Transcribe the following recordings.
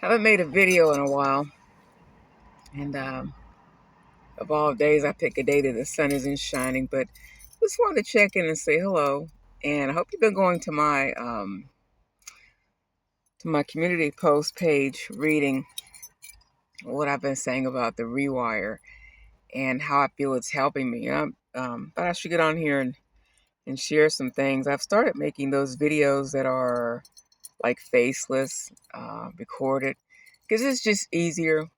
Haven't made a video in a while, and of all days, I pick a day that the sun isn't shining. But just wanted to check in and say hello. And I hope you've been going to my community post page, reading what I've been saying about the rewire and how I feel it's helping me. But I should get on here and share some things. I've started making those videos that are like faceless, recorded, because it's just easier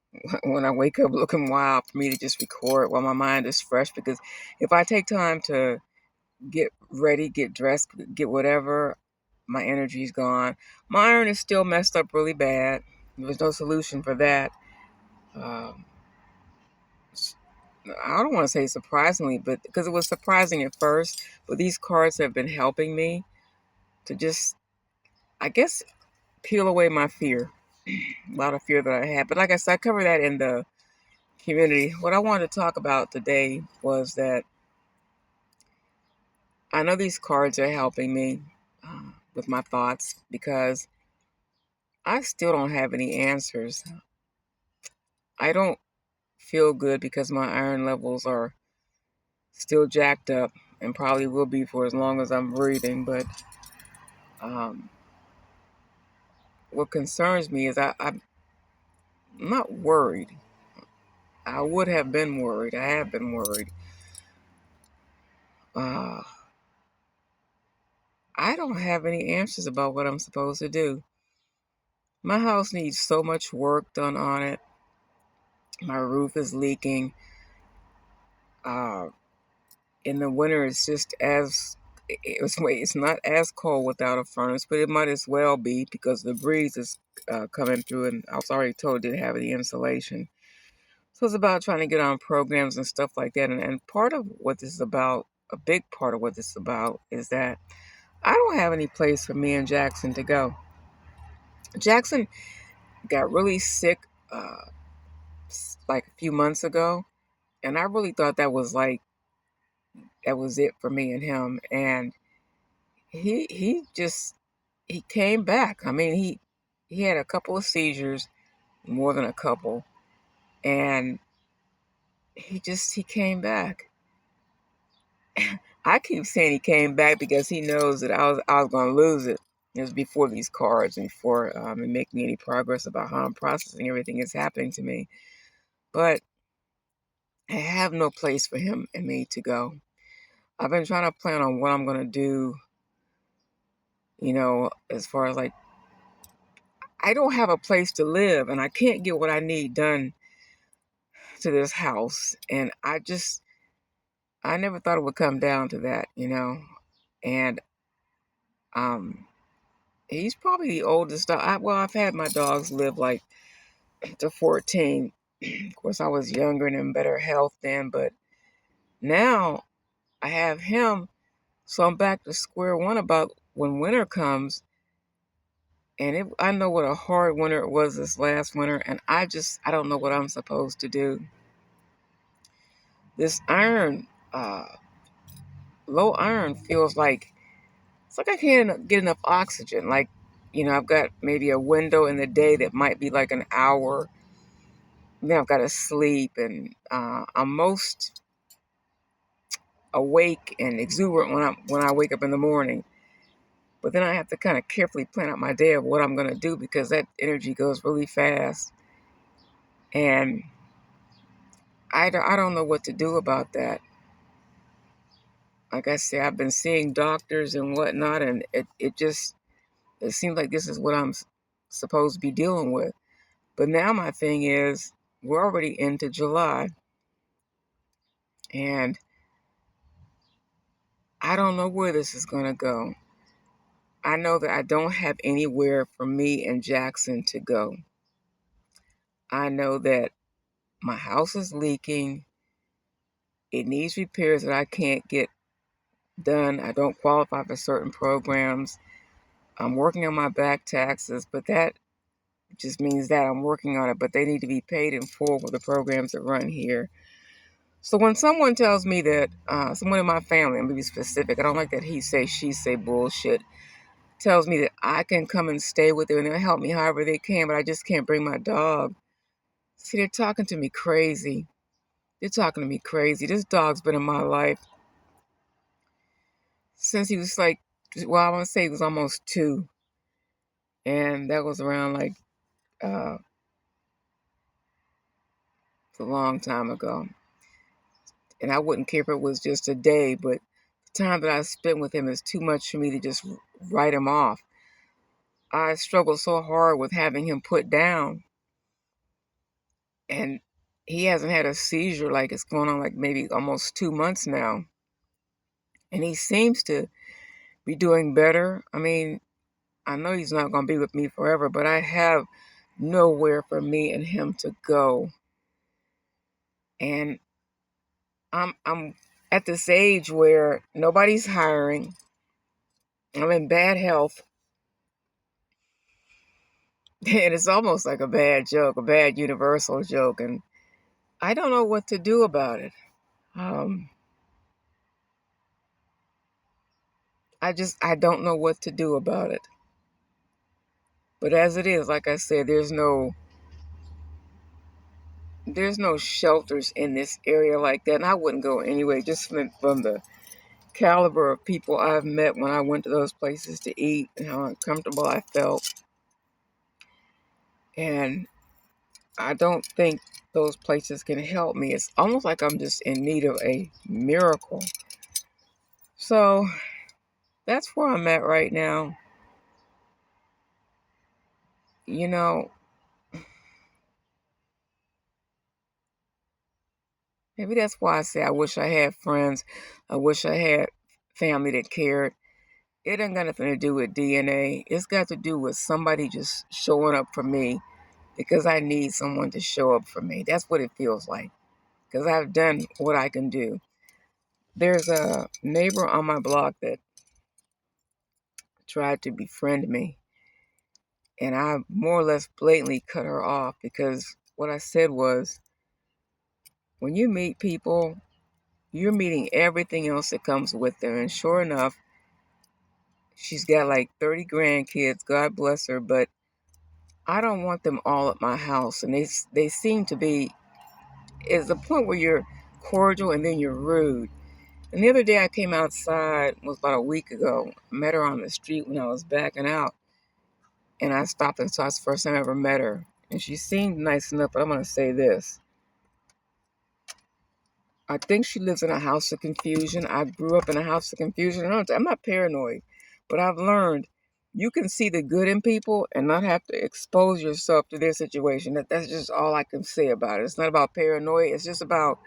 when I wake up looking wild for me to just record while my mind is fresh. Because if I take time to get ready, get dressed, get whatever, my energy's gone. My iron is still messed up really bad. There's no solution for that. Um, I don't want to say surprisingly, but because it was surprising at first, but these cards have been helping me to just, I guess, peel away my fear. A lot of fear that I had. But like I said, I cover that in the community. What I wanted to talk about today was that I know these cards are helping me with my thoughts because I still don't have any answers. I don't feel good because my iron levels are still jacked up and probably will be for as long as I'm breathing. But um, what concerns me is I'm not worried. I would have been worried. I have been worried. Uh, I don't have any answers about what I'm supposed to do. My house needs so much work done on it. My roof is leaking. Uh, in the winter, it's just it's not as cold without a furnace, but it might as well be because the breeze is coming through, and I was already told it didn't have any insulation. So it's about trying to get on programs and stuff like that. And part of what this is about, a big part of what this is about, is that I don't have any place for me and Jackson to go. Jackson got really sick like a few months ago, and I really thought that was it for me and him. And he came back. I mean, he had a couple of seizures, more than a couple, and he came back. I keep saying he came back because he knows that I was going to lose it. It was before these cards and before making any progress about how I'm processing everything that's happening to me. But I have no place for him and me to go. I've been trying to plan on what I'm going to do, as far as like, I don't have a place to live and I can't get what I need done to this house. And I never thought it would come down to that. And um, he's probably the oldest dog. I've had my dogs live like to 14. Of course, I was younger and in better health then, but now I have him. So I'm back to square one about when winter comes. And I know what a hard winter it was this last winter, and I don't know what I'm supposed to do. This iron, low iron feels like it's like I can't get enough oxygen. Like, I've got maybe a window in the day that might be like an hour. Then I've got to sleep, and I'm most awake and exuberant when I wake up in the morning. But then I have to kind of carefully plan out my day of what I'm going to do because that energy goes really fast, and I don't know what to do about that. Like I say, I've been seeing doctors and whatnot, and it seems like this is what I'm supposed to be dealing with. But now my thing is, we're already into July, and I don't know where this is going to go. I know that I don't have anywhere for me and Jackson to go. I know that my house is leaking. It needs repairs that I can't get done. I don't qualify for certain programs. I'm working on my back taxes, but that just means that I'm working on it, but they need to be paid in full for the programs that run here. So when someone tells me that, someone in my family, I'm going to be specific, I don't like that he say, she say bullshit. tells me that I can come and stay with them and they'll help me however they can, but I just can't bring my dog. See, they're talking to me crazy. They're talking to me crazy. This dog's been in my life since he was like, well, I want to say he was almost 2. And that was around like uh, a long time ago. And I wouldn't care if it was just a day, but the time that I spent with him is too much for me to just write him off. I struggled so hard with having him put down, and he hasn't had a seizure like it's going on like maybe almost 2 months now. And he seems to be doing better. I mean, I know he's not going to be with me forever, but I have nowhere for me and him to go. And I'm at this age where nobody's hiring. I'm in bad health. And it's almost like a bad joke, a bad universal joke. And I don't know what to do about it. Um, I don't know what to do about it. But as it is, like I said, there's no shelters in this area like that. And I wouldn't go anyway, just from the caliber of people I've met when I went to those places to eat and how uncomfortable I felt. And I don't think those places can help me. It's almost like I'm just in need of a miracle. So that's where I'm at right now. You know, maybe that's why I say I wish I had friends. I wish I had family that cared. It ain't got nothing to do with DNA. It's got to do with somebody just showing up for me because I need someone to show up for me. That's what it feels like because I've done what I can do. There's a neighbor on my block that tried to befriend me, and I more or less blatantly cut her off because what I said was, when you meet people, you're meeting everything else that comes with them. And sure enough, she's got like 30 grandkids, God bless her, but I don't want them all at my house. And they seem to be, is the point where you're cordial and then you're rude. And the other day I came outside, it was about a week ago, met her on the street when I was backing out. And I stopped and saw it's the first time I ever met her. And she seemed nice enough, but I'm going to say this. I think she lives in a house of confusion. I grew up in a house of confusion. I'm not paranoid, but I've learned you can see the good in people and not have to expose yourself to their situation. That's just all I can say about it. It's not about paranoia. It's just about,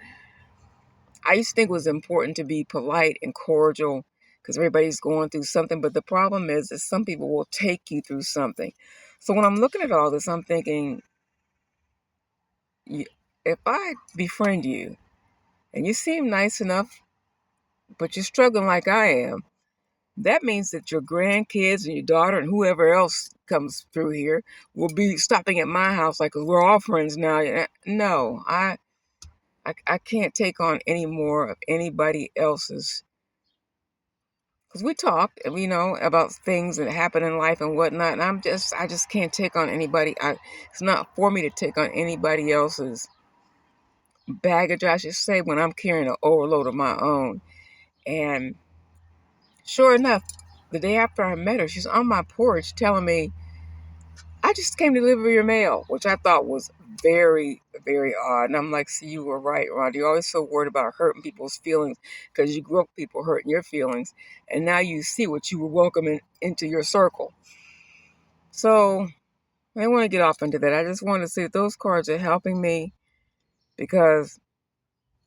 I used to think it was important to be polite and cordial because everybody's going through something. But the problem is that some people will take you through something. So when I'm looking at all this, I'm thinking, if I befriend you and you seem nice enough, but you're struggling like I am, that means that your grandkids and your daughter and whoever else comes through here will be stopping at my house like, 'cause we're all friends now. No, I can't take on any more of anybody else's. Because we talk, about things that happen in life and whatnot, and I just can't take on anybody. It's not for me to take on anybody else's baggage, I should say, when I'm carrying an overload of my own. And sure enough, the day after I met her, she's on my porch telling me, I just came to deliver your mail, which I thought was very, very odd. And I'm like, see, you were right, Rhonda. You're always so worried about hurting people's feelings because you grew up with people hurting your feelings. And now you see what you were welcoming into your circle. So I want to get off into that. I just want to say that those cards are helping me because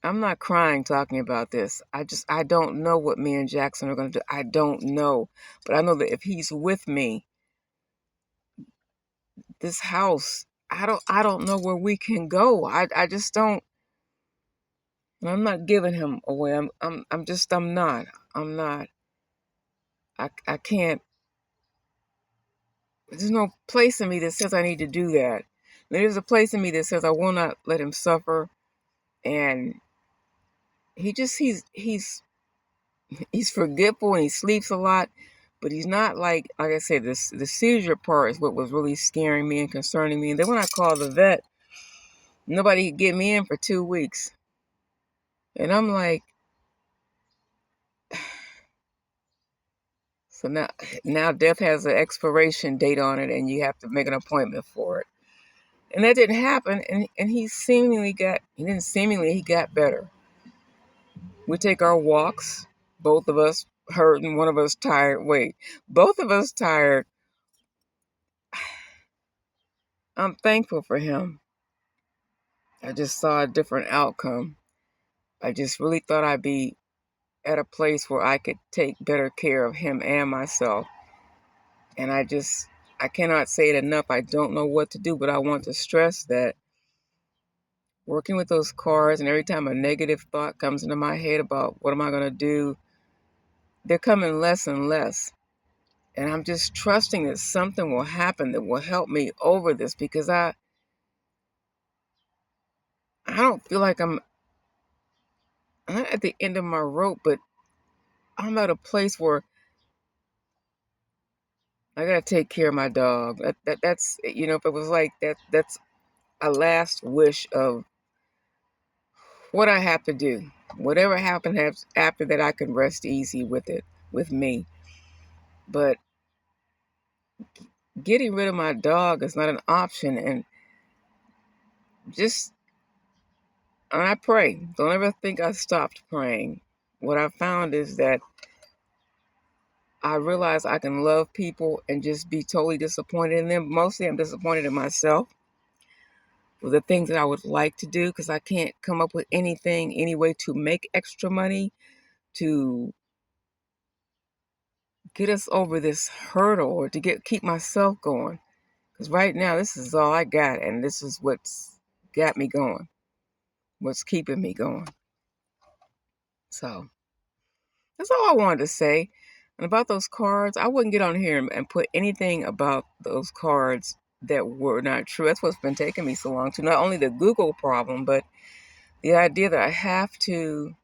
I'm not crying talking about this. I don't know what me and Jackson are going to do. I don't know. But I know that if he's with me, this house, I don't know where we can go. I just don't. I'm not giving him away. I'm not. I'm not. I can't. There's no place in me that says I need to do that. There's a place in me that says I will not let him suffer. And he's forgetful and he sleeps a lot. But he's not like I said, the seizure part is what was really scaring me and concerning me. And then when I called the vet, nobody could get me in for 2 weeks. And I'm like, so now death has an expiration date on it, and you have to make an appointment for it. And that didn't happen. And he got better. We take our walks, both of us hurt and one of us tired. Wait, both of us tired. I'm thankful for him. I just saw a different outcome. I just really thought I'd be at a place where I could take better care of him and myself. And I cannot say it enough. I don't know what to do, but I want to stress that working with those cards, and every time a negative thought comes into my head about what am I going to do, they're coming less and less. And I'm just trusting that something will happen that will help me over this, because I don't feel like I'm not at the end of my rope, but I'm at a place where I gotta take care of my dog. That's if it was like that, that's a last wish of what I have to do. Whatever happens after that, I can rest easy with it, with me. But getting rid of my dog is not an option. And I pray. Don't ever think I stopped praying. What I found is that I realize I can love people and just be totally disappointed in them. Mostly I'm disappointed in myself for the things that I would like to do, because I can't come up with any way to make extra money to get us over this hurdle, or to keep myself going. Because right now, this is all I got, and this is what's got me going, what's keeping me going. So that's all I wanted to say. And about those cards, I wouldn't get on here and put anything about those cards that were not true. That's what's been taking me so long to not only the Google problem, but the idea that I have to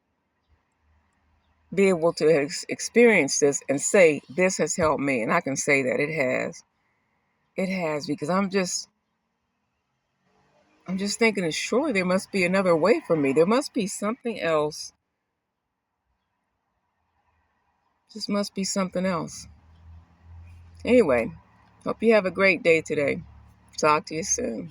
be able to experience this and say, this has helped me. And I can say that it has. It has, because I'm just thinking, surely there must be another way for me. There must be something else. Just must be something else. Anyway, hope you have a great day today. Talk to you soon.